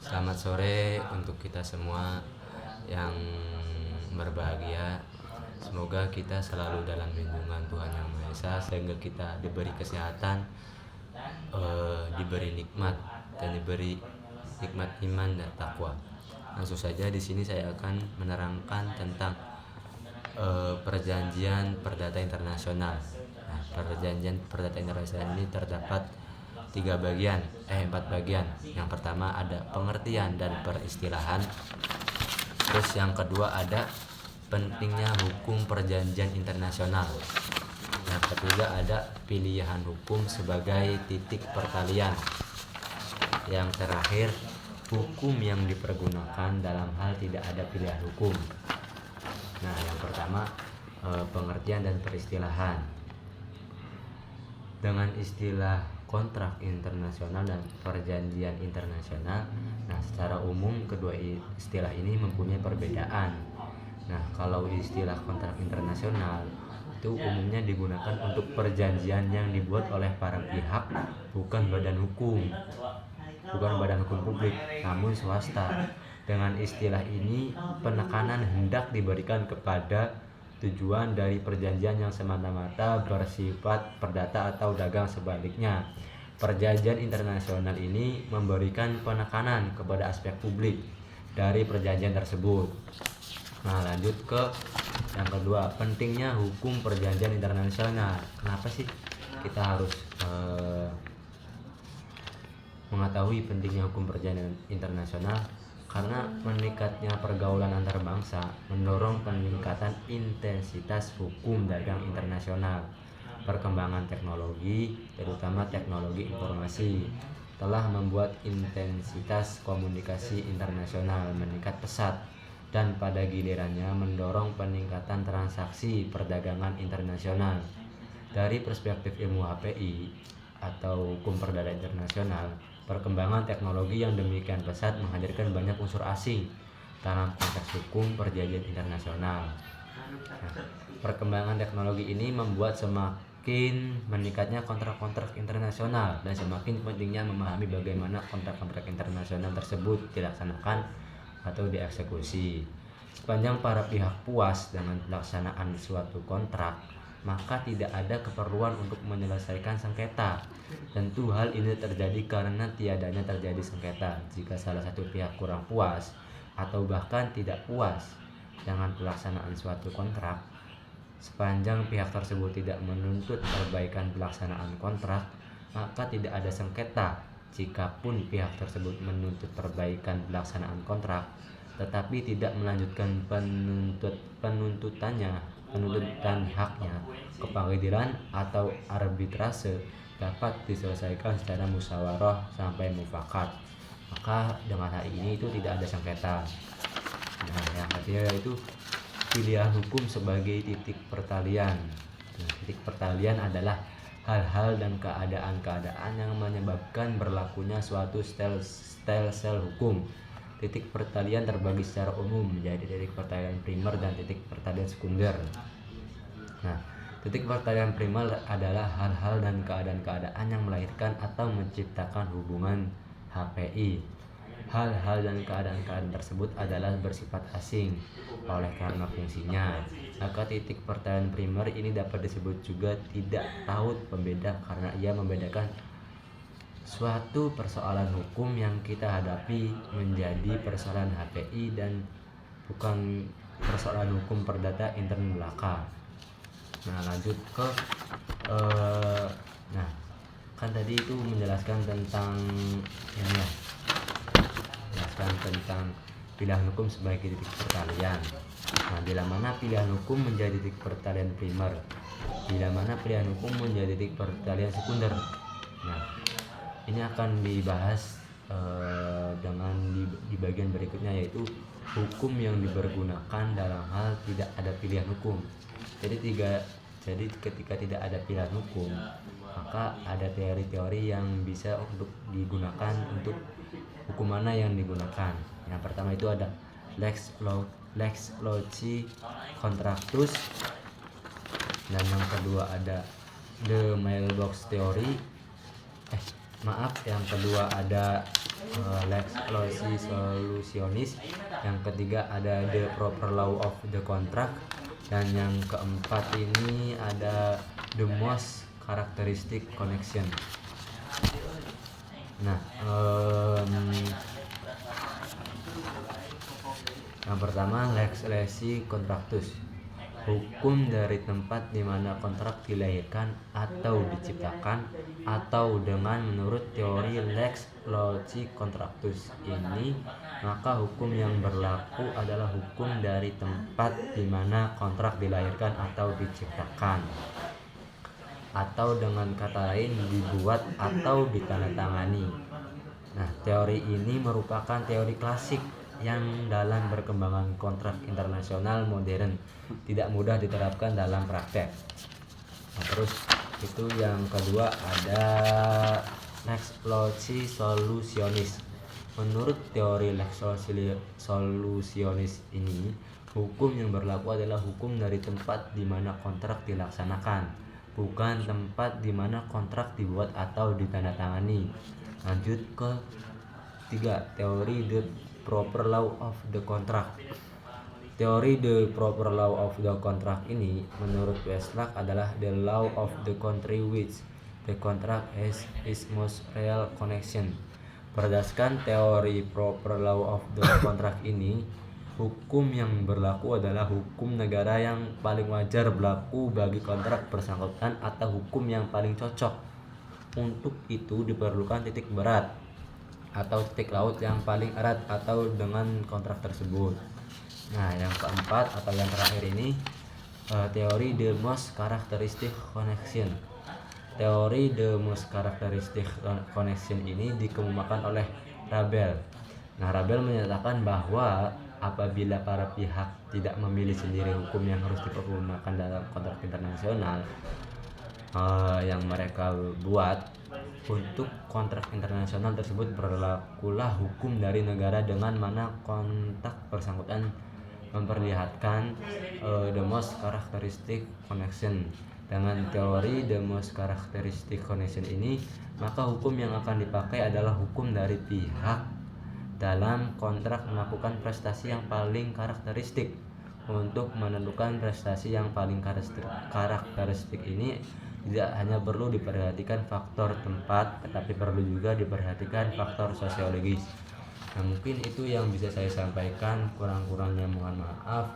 Selamat sore untuk kita semua yang berbahagia. Semoga kita selalu dalam lindungan Tuhan Yang Maha Esa, sehingga kita diberi kesehatan, diberi nikmat, dan diberi nikmat iman dan takwa. Langsung saja di sini saya akan menerangkan tentang perjanjian perdata internasional. Nah, perjanjian perdata internasional ini terdapat 4 bagian. Yang pertama ada pengertian dan peristilahan. Terus yang kedua ada pentingnya hukum perjanjian internasional. Yang ketiga ada pilihan hukum sebagai titik pertalian. Yang terakhir, hukum yang dipergunakan dalam hal tidak ada pilihan hukum. Nah, yang pertama pengertian dan peristilahan. Dengan istilah kontrak internasional dan perjanjian internasional, nah secara umum kedua istilah ini mempunyai perbedaan. Nah, kalau istilah kontrak internasional itu umumnya digunakan untuk perjanjian yang dibuat oleh para pihak, bukan badan hukum publik, namun swasta. Dengan istilah ini penekanan hendak diberikan kepada tujuan dari perjanjian yang semata-mata bersifat perdata atau dagang. Sebaliknya, perjanjian internasional ini memberikan penekanan kepada aspek publik dari perjanjian tersebut. Nah, lanjut ke yang kedua, pentingnya hukum perjanjian internasional. Kenapa sih kita harus mengetahui pentingnya hukum perjanjian internasional? Karena meningkatnya pergaulan antar bangsa mendorong peningkatan intensitas hukum dagang internasional. Perkembangan teknologi, terutama teknologi informasi, telah membuat intensitas komunikasi internasional meningkat pesat, dan pada gilirannya mendorong peningkatan transaksi perdagangan internasional. Dari perspektif ilmu HPI atau hukum perdata internasional, perkembangan teknologi yang demikian pesat menghadirkan banyak unsur asing dalam konteks hukum perjanjian internasional. Nah, perkembangan teknologi ini membuat semakin meningkatnya kontrak-kontrak internasional dan semakin pentingnya memahami bagaimana kontrak-kontrak internasional tersebut dilaksanakan atau dieksekusi. Sepanjang para pihak puas dengan pelaksanaan suatu kontrak, maka tidak ada keperluan untuk menyelesaikan sengketa. Tentu hal ini terjadi karena tiadanya terjadi sengketa jika salah satu pihak kurang puas atau bahkan tidak puas dengan pelaksanaan suatu kontrak. Sepanjang pihak tersebut tidak menuntut perbaikan pelaksanaan kontrak, maka tidak ada sengketa. Jikapun pihak tersebut menuntut perbaikan pelaksanaan kontrak tetapi tidak melanjutkan penuntutan haknya ke pengadilan atau arbitrase, dapat diselesaikan secara musyawarah sampai mufakat, maka dengan hal ini itu tidak ada sengketa. Nah, yang ketiga yaitu pilihan hukum sebagai titik pertalian. Nah, titik pertalian adalah hal-hal dan keadaan-keadaan yang menyebabkan berlakunya suatu stelsel hukum. Titik pertalian terbagi secara umum menjadi titik pertalian primer dan titik pertalian sekunder. Nah, titik pertalian primer adalah hal-hal dan keadaan-keadaan yang melahirkan atau menciptakan hubungan HPI. Hal-hal dan keadaan-keadaan tersebut adalah bersifat asing oleh karena fungsinya. Maka titik pertalian primer ini dapat disebut juga tidak taut pembeda karena ia membedakan suatu persoalan hukum yang kita hadapi menjadi persoalan HPI dan bukan persoalan hukum perdata intern belaka. Nah, lanjut ke nah, kan tadi itu menjelaskan tentang ini ya, menjelaskan tentang pilihan hukum sebagai titik pertalian. Nah, bila mana pilihan hukum menjadi titik pertalian primer, bila mana pilihan hukum menjadi titik pertalian sekunder. Nah, ini akan dibahas dengan di bagian berikutnya, yaitu hukum yang dipergunakan dalam hal tidak ada pilihan hukum. Jadi ketika tidak ada pilihan hukum, maka ada teori-teori yang bisa untuk digunakan untuk hukum mana yang digunakan. Yang pertama itu ada lex loci contractus, dan yang kedua ada the mailbox theory. Yang kedua ada lex loci solutionis, yang ketiga ada the proper law of the contract, dan yang keempat ini ada the most characteristic connection. Nah, yang pertama lex lesi contractus, hukum dari tempat di mana kontrak dilahirkan atau diciptakan, atau dengan menurut teori lex loci contractus ini, maka hukum yang berlaku adalah hukum dari tempat di mana kontrak dilahirkan atau diciptakan, atau dengan kata lain dibuat atau ditandatangani. Nah, teori ini merupakan teori klasik yang dalam perkembangan kontrak internasional modern tidak mudah diterapkan dalam praktek. Nah, terus itu yang kedua ada lex loci solutionis. Menurut teori lex loci solutionis ini, hukum yang berlaku adalah hukum dari tempat di mana kontrak dilaksanakan, bukan tempat di mana kontrak dibuat atau ditandatangani. Lanjut ke tiga, teori the proper law of the contract. Teori the proper law of the contract ini menurut Westlake adalah the law of the country which the contract has its most real connection. Berdasarkan teori proper law of the contract ini, hukum yang berlaku adalah hukum negara yang paling wajar berlaku bagi kontrak bersangkutan atau hukum yang paling cocok. Untuk itu diperlukan titik berat atau titik laut yang paling erat atau dengan kontrak tersebut. Nah, yang keempat atau yang terakhir ini teori the most characteristic connection. Teori the most characteristic connection ini dikemukakan oleh Rabel. Nah, Rabel menyatakan bahwa apabila para pihak tidak memilih sendiri hukum yang harus dipergunakan dalam kontrak internasional yang mereka buat, untuk kontrak internasional tersebut berlakulah hukum dari negara dengan mana kontrak bersangkutan memperlihatkan the most characteristic connection. Dengan teori the most characteristic connection ini, maka hukum yang akan dipakai adalah hukum dari pihak dalam kontrak melakukan prestasi yang paling karakteristik. Untuk menentukan prestasi yang paling karakteristik ini tidak hanya perlu diperhatikan faktor tempat, tetapi perlu juga diperhatikan faktor sosiologis. Nah, mungkin itu yang bisa saya sampaikan, kurang-kurangnya mohon maaf.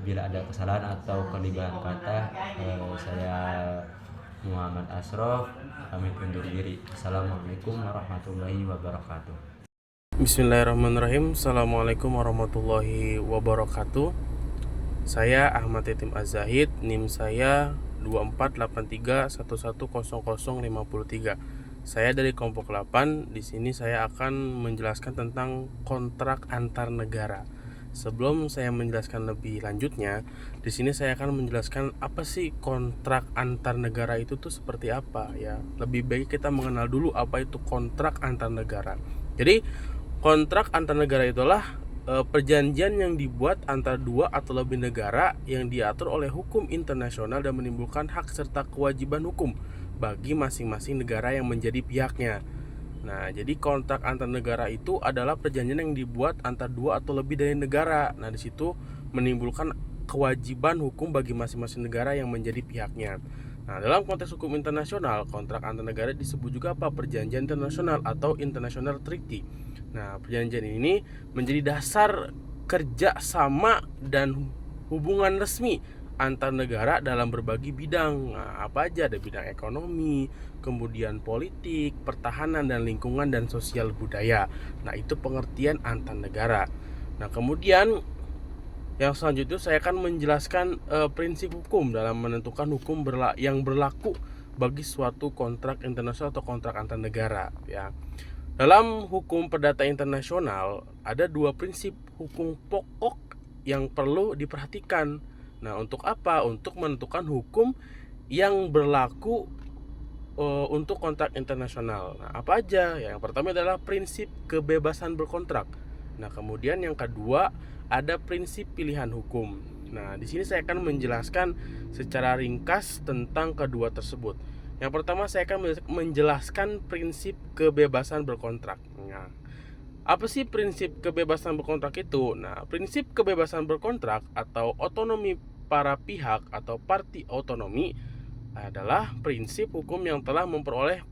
Bila ada kesalahan atau kelibahan kata, saya Muhammad Asrof pamit undur diri. Assalamualaikum warahmatullahi wabarakatuh. Bismillahirrahmanirrahim. Assalamualaikum warahmatullahi wabarakatuh. Saya Ahmad Yatim Az-Zahid, NIM saya 2483110053. Saya dari kelompok 8. Di sini saya akan menjelaskan tentang kontrak antar negara. Sebelum saya menjelaskan lebih lanjutnya, di sini saya akan menjelaskan apa sih kontrak antar negara itu tuh seperti apa ya. Lebih baik kita mengenal dulu apa itu kontrak antar negara. Jadi, kontrak antar negara itulah perjanjian yang dibuat antara dua atau lebih negara yang diatur oleh hukum internasional dan menimbulkan hak serta kewajiban hukum bagi masing-masing negara yang menjadi pihaknya. Nah, jadi kontrak antar negara itu adalah perjanjian yang dibuat antara dua atau lebih dari negara. Nah, di situ menimbulkan kewajiban hukum bagi masing-masing negara yang menjadi pihaknya. Nah, dalam konteks hukum internasional, kontrak antar negara disebut juga apa? Perjanjian internasional atau international treaty. Nah, perjanjian ini menjadi dasar kerjasama dan hubungan resmi antar negara dalam berbagai bidang. Nah, apa aja? Ada bidang ekonomi, kemudian politik, pertahanan dan lingkungan, dan sosial budaya. Nah, itu pengertian antar negara. Nah, kemudian yang selanjutnya saya akan menjelaskan prinsip hukum dalam menentukan hukum yang berlaku bagi suatu kontrak internasional atau kontrak antar negara ya. Dalam hukum perdata internasional ada dua prinsip hukum pokok yang perlu diperhatikan. Nah, untuk apa? Untuk menentukan hukum yang berlaku untuk kontrak internasional. Nah, apa aja? Yang pertama adalah prinsip kebebasan berkontrak. Nah, kemudian yang kedua ada prinsip pilihan hukum. Nah, di sini saya akan menjelaskan secara ringkas tentang kedua tersebut. Yang pertama saya akan menjelaskan prinsip kebebasan berkontrak. Nah, Apa sih prinsip kebebasan berkontrak itu? Nah, prinsip kebebasan berkontrak atau otonomi para pihak atau parti otonomi adalah prinsip hukum yang telah memperoleh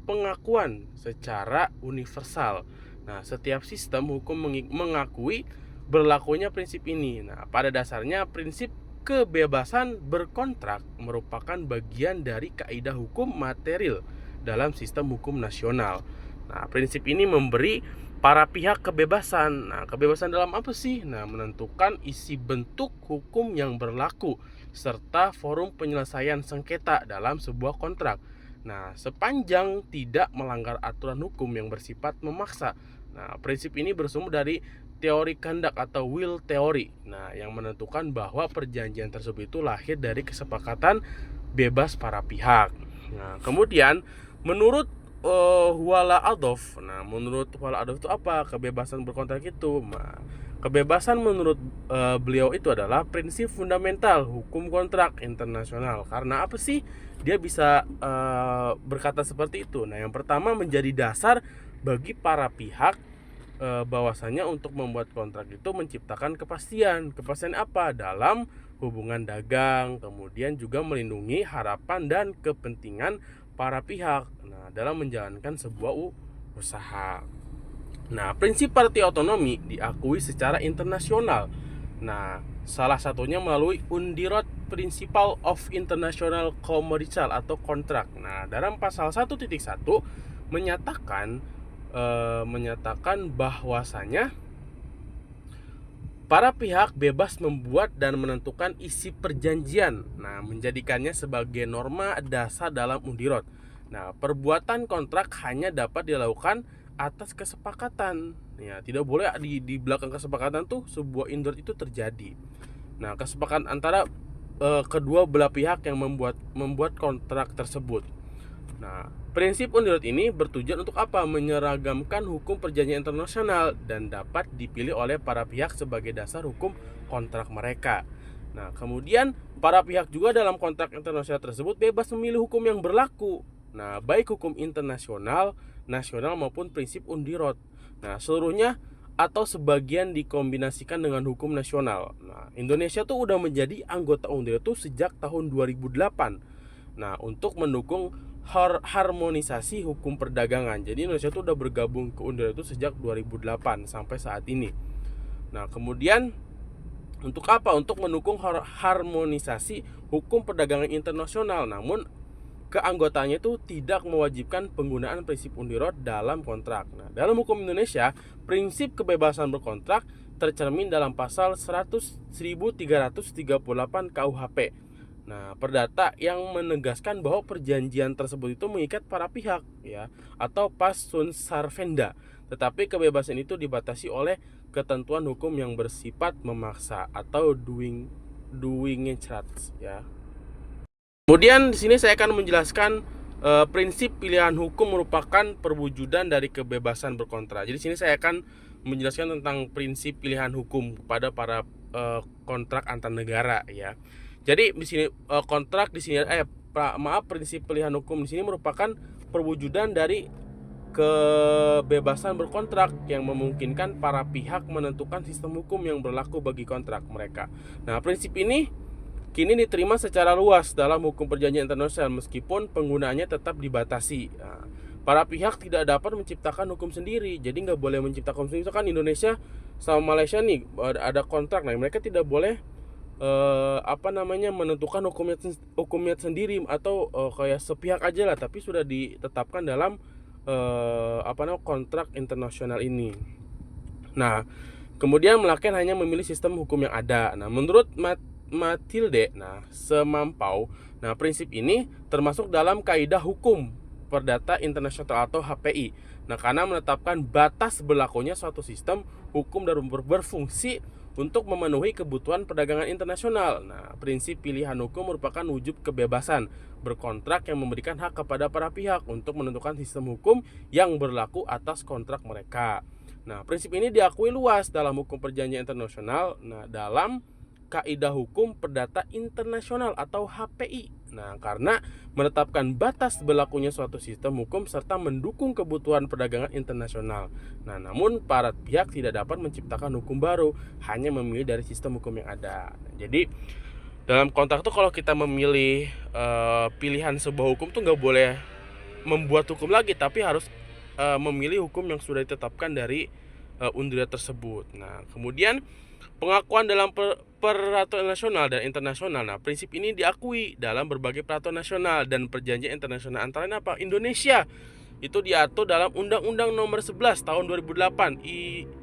pengakuan secara universal. Nah, setiap sistem hukum mengakui berlakunya prinsip ini. Nah, pada dasarnya prinsip kebebasan berkontrak merupakan bagian dari kaidah hukum material dalam sistem hukum nasional. Nah, prinsip ini memberi para pihak kebebasan. Nah, kebebasan dalam apa sih? Nah, menentukan isi bentuk hukum yang berlaku serta forum penyelesaian sengketa dalam sebuah kontrak. Nah, sepanjang tidak melanggar aturan hukum yang bersifat memaksa. Nah, prinsip ini bersumber dari teori kehendak atau will theory. Nah, yang menentukan bahwa perjanjian tersebut itu lahir dari kesepakatan bebas para pihak. Nah, kemudian menurut Huala Adolf. Nah, menurut Huala Adolf itu apa kebebasan berkontrak itu? Nah, kebebasan menurut beliau itu adalah prinsip fundamental hukum kontrak internasional. Karena apa sih dia bisa berkata seperti itu? Nah, yang pertama menjadi dasar bagi para pihak bahwasanya untuk membuat kontrak itu menciptakan kepastian. Kepastian apa? Dalam hubungan dagang, kemudian juga melindungi harapan dan kepentingan para pihak dalam menjalankan sebuah usaha. Nah, prinsip parti otonomi diakui secara internasional. Nah, salah satunya melalui Undirot Principle of International Commercial atau kontrak. Nah, dalam pasal 1.1 menyatakan bahwasanya para pihak bebas membuat dan menentukan isi perjanjian. Nah, menjadikannya sebagai norma dasar dalam Undirot. Nah, perbuatan kontrak hanya dapat dilakukan atas kesepakatan. Ya, tidak boleh di belakang kesepakatan tuh sebuah Undirot itu terjadi. Nah, kesepakatan antara kedua belah pihak yang membuat kontrak tersebut. Nah, prinsip Undirot ini bertujuan untuk apa? Menyeragamkan hukum perjanjian internasional dan dapat dipilih oleh para pihak sebagai dasar hukum kontrak mereka. Nah, kemudian para pihak juga dalam kontrak internasional tersebut bebas memilih hukum yang berlaku. Nah, baik hukum internasional, nasional maupun prinsip Undirot. Nah, seluruhnya atau sebagian dikombinasikan dengan hukum nasional. Nah, Indonesia tuh udah menjadi anggota Undirot tuh sejak tahun 2008. Nah, untuk mendukung harmonisasi hukum perdagangan. Jadi Indonesia tuh udah bergabung ke Undirot itu sejak 2008 sampai saat ini. Nah, kemudian untuk apa? Untuk mendukung harmonisasi hukum perdagangan internasional. Namun keanggotaannya itu tidak mewajibkan penggunaan prinsip Undirot dalam kontrak. Nah, dalam hukum Indonesia, prinsip kebebasan berkontrak tercermin dalam pasal 1338 KUHP. Nah, perdata yang menegaskan bahwa perjanjian tersebut itu mengikat para pihak, ya, atau pas sunt servanda. Tetapi kebebasan itu dibatasi oleh ketentuan hukum yang bersifat memaksa atau doing rights, ya. Kemudian di sini saya akan menjelaskan prinsip pilihan hukum merupakan perwujudan dari kebebasan berkontrak. Jadi di sini saya akan menjelaskan tentang prinsip pilihan hukum kepada para kontrak antar negara, ya. Jadi di sini prinsip pilihan hukum di sini merupakan perwujudan dari kebebasan berkontrak yang memungkinkan para pihak menentukan sistem hukum yang berlaku bagi kontrak mereka. Nah, prinsip ini kini diterima secara luas dalam hukum perjanjian internasional meskipun penggunaannya tetap dibatasi. Nah, para pihak tidak dapat menciptakan hukum sendiri, jadi nggak boleh menciptakan hukum sendiri. Misalkan Indonesia sama Malaysia nih ada kontrak, nah mereka tidak boleh menentukan hukumnya sendiri atau kayak sepihak aja lah, tapi sudah ditetapkan dalam kontrak internasional ini. Nah, kemudian Melaken hanya memilih sistem hukum yang ada. Nah, menurut Matilde, semampau. Nah, prinsip ini termasuk dalam kaidah hukum perdata internasional atau HPI. Nah, karena menetapkan batas berlakunya suatu sistem hukum dan berfungsi untuk memenuhi kebutuhan perdagangan internasional. Nah, prinsip pilihan hukum merupakan wujud kebebasan berkontrak yang memberikan hak kepada para pihak untuk menentukan sistem hukum yang berlaku atas kontrak mereka. Nah, prinsip ini diakui luas dalam hukum perjanjian internasional. Nah, dalam Kaidah Hukum Perdata Internasional atau HPI. Nah, karena menetapkan batas berlakunya suatu sistem hukum serta mendukung kebutuhan perdagangan internasional. Nah, namun para pihak tidak dapat menciptakan hukum baru, hanya memilih dari sistem hukum yang ada. Nah, jadi dalam kontrak tuh kalau kita memilih pilihan sebuah hukum tuh nggak boleh membuat hukum lagi, tapi harus memilih hukum yang sudah ditetapkan dari undian tersebut. Nah, kemudian pengakuan dalam peraturan nasional dan internasional. Nah, prinsip ini diakui dalam berbagai peraturan nasional dan perjanjian internasional, antara lain apa? Indonesia itu diatur dalam Undang-Undang Nomor 11 Tahun 2008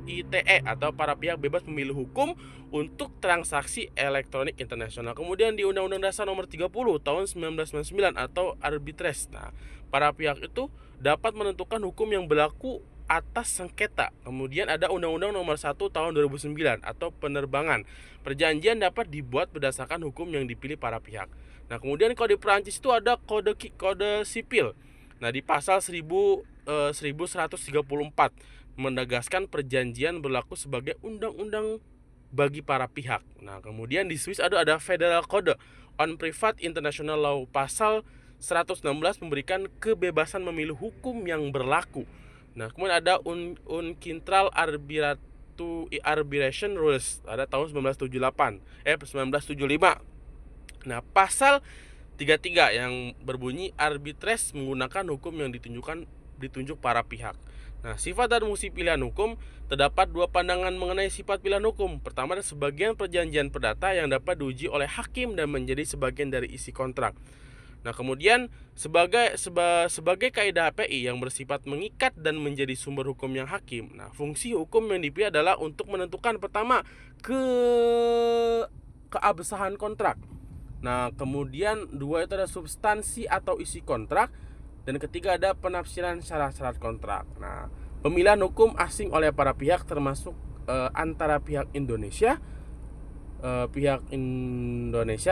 ITE atau para pihak bebas memilih hukum untuk transaksi elektronik internasional. Kemudian di Undang-Undang Dasar Nomor 30 Tahun 1999 atau arbitrase. Nah, para pihak itu dapat menentukan hukum yang berlaku atas sengketa. Kemudian ada Undang-Undang Nomor 1 Tahun 2009 atau penerbangan. Perjanjian dapat dibuat berdasarkan hukum yang dipilih para pihak. Nah, kemudian kalau di Perancis itu ada kode sipil. Nah, di pasal 1134 menegaskan perjanjian berlaku sebagai undang-undang bagi para pihak. Nah, kemudian di Swiss ada Federal Code on Private International Law pasal 116 memberikan kebebasan memilih hukum yang berlaku. Nah, kemudian ada Uncintral Arbitration Rules ada tahun 1975. Nah, pasal 33 yang berbunyi arbitrase menggunakan hukum yang ditunjuk para pihak. Nah, sifat dan fungsi pilihan hukum, terdapat dua pandangan mengenai sifat pilihan hukum. Pertama, ada sebagian perjanjian perdata yang dapat diuji oleh hakim dan menjadi sebagian dari isi kontrak. Nah, kemudian sebagai kaidah HPI yang bersifat mengikat dan menjadi sumber hukum yang hakim. Nah, fungsi hukum yang dipilih adalah untuk menentukan pertama keabsahan kontrak. Nah, kemudian dua itu ada substansi atau isi kontrak, dan ketiga ada penafsiran syarat-syarat kontrak. Nah, pemilihan hukum asing oleh para pihak termasuk antara pihak Indonesia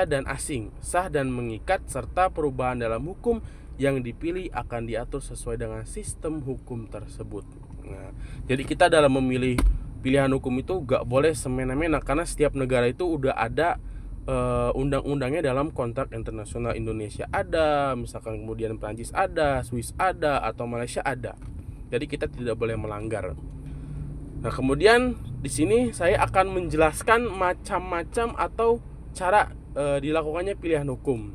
dan asing, sah dan mengikat, serta perubahan dalam hukum yang dipilih akan diatur sesuai dengan sistem hukum tersebut. Nah, jadi kita dalam memilih pilihan hukum itu gak boleh semena-mena, karena setiap negara itu udah ada undang-undangnya dalam kontrak internasional. Indonesia ada, misalkan kemudian Prancis ada, Swiss ada, atau Malaysia ada. Jadi kita tidak boleh melanggar. Nah, kemudian di sini saya akan menjelaskan macam-macam atau cara dilakukannya pilihan hukum.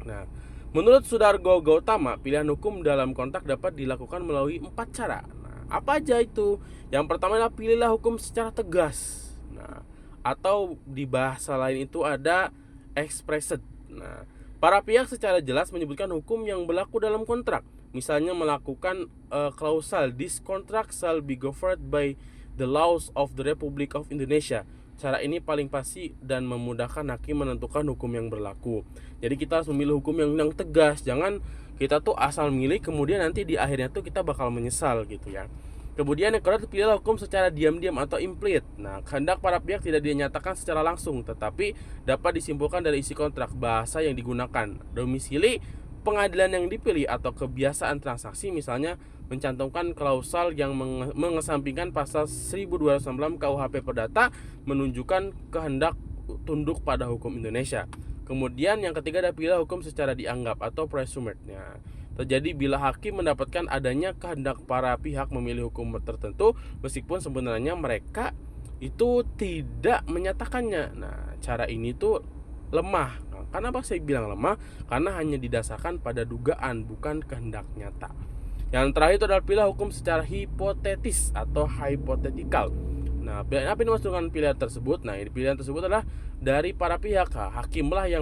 Nah, menurut Sudargo Gautama, pilihan hukum dalam kontrak dapat dilakukan melalui 4 cara. Nah, apa aja itu? Yang pertama adalah pilihlah hukum secara tegas. Nah, atau di bahasa lain itu ada expressed. Nah, para pihak secara jelas menyebutkan hukum yang berlaku dalam kontrak. Misalnya melakukan klausal this contract shall be governed by the laws of the Republic of Indonesia. Cara ini paling pasti dan memudahkan hakim menentukan hukum yang berlaku. Jadi kita harus memilih hukum yang tegas. Jangan kita tuh asal milih kemudian nanti di akhirnya tuh kita bakal menyesal gitu ya. Kemudian yang kedua, pilihlah hukum secara diam-diam atau implicit. Nah, kehendak para pihak tidak dinyatakan secara langsung, tetapi dapat disimpulkan dari isi kontrak, bahasa yang digunakan, domisili pengadilan yang dipilih, atau kebiasaan transaksi, misalnya mencantumkan klausal yang mengesampingkan pasal 1296 KUHP Perdata menunjukkan kehendak tunduk pada hukum Indonesia. Kemudian yang ketiga adalah pilih hukum secara dianggap atau presumed. Nah, terjadi bila hakim mendapatkan adanya kehendak para pihak memilih hukum tertentu meskipun sebenarnya mereka itu tidak menyatakannya. Nah, cara ini tuh lemah. Nah, kenapa saya bilang lemah? Karena hanya didasarkan pada dugaan, bukan kehendak nyata. Yang terakhir itu adalah pilih hukum secara hipotetis atau hypothetical. Nah, apa yang dimaksud dengan pilihan tersebut? Nah, pilihan tersebut adalah dari para pihak. Hakimlah yang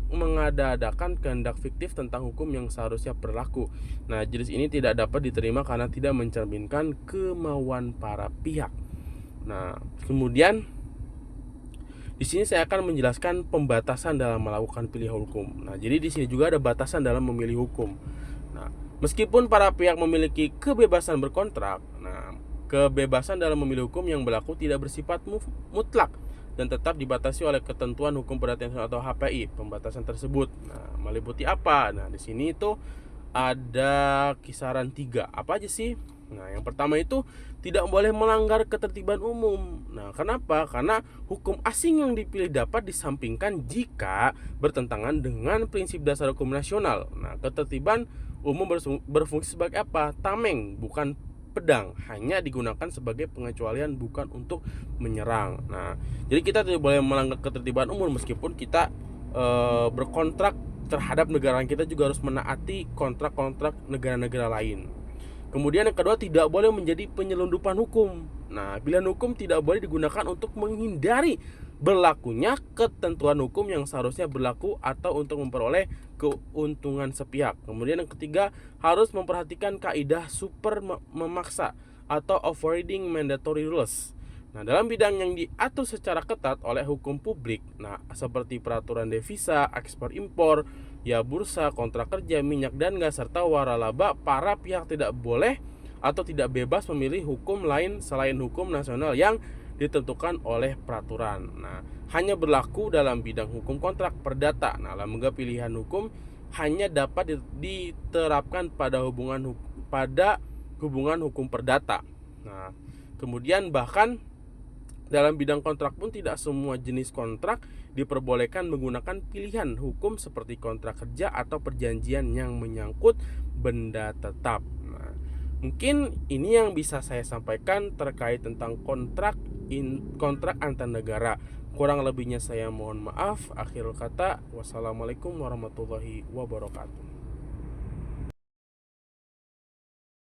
mengada-adakan kehendak fiktif tentang hukum yang seharusnya berlaku. Nah, jenis ini tidak dapat diterima karena tidak mencerminkan kemauan para pihak. Nah, kemudian di sini saya akan menjelaskan pembatasan dalam melakukan pilihan hukum. Nah, jadi di sini juga ada batasan dalam memilih hukum. Nah, meskipun para pihak memiliki kebebasan berkontrak, nah, kebebasan dalam memilih hukum yang berlaku tidak bersifat mutlak dan tetap dibatasi oleh ketentuan hukum perdata internasional atau HPI. Pembatasan tersebut meliputi apa? Nah, di sini itu ada kisaran 3. Apa aja sih? Nah, yang pertama itu tidak boleh melanggar ketertiban umum. Nah, kenapa? Karena hukum asing yang dipilih dapat disampingkan jika bertentangan dengan prinsip dasar hukum nasional. Nah, ketertiban umum berfungsi sebagai apa? Tameng, bukan pedang, hanya digunakan sebagai pengecualian, bukan untuk menyerang. Nah, jadi kita tidak boleh melanggar ketertiban umum meskipun kita berkontrak terhadap negara kita, juga harus menaati kontrak-kontrak negara-negara lain. Kemudian yang kedua, tidak boleh menjadi penyelundupan hukum. Nah, pilihan hukum tidak boleh digunakan untuk menghindari berlakunya ketentuan hukum yang seharusnya berlaku atau untuk memperoleh keuntungan sepihak. Kemudian yang ketiga, harus memperhatikan kaidah super memaksa atau avoiding mandatory rules. Nah, dalam bidang yang diatur secara ketat oleh hukum publik, nah seperti peraturan devisa, ekspor impor, ya bursa, kontrak kerja, minyak dan gas, serta waralaba, para pihak tidak boleh atau tidak bebas memilih hukum lain selain hukum nasional yang ditentukan oleh peraturan. Nah, hanya berlaku dalam bidang hukum kontrak perdata. Nah, lembaga pilihan hukum hanya dapat diterapkan pada hubungan hukum perdata. Nah, kemudian bahkan dalam bidang kontrak pun tidak semua jenis kontrak diperbolehkan menggunakan pilihan hukum seperti kontrak kerja atau perjanjian yang menyangkut benda tetap. Nah, mungkin ini yang bisa saya sampaikan terkait tentang kontrak antar negara. Kurang lebihnya saya mohon maaf. Akhirul kata, wassalamualaikum warahmatullahi wabarakatuh.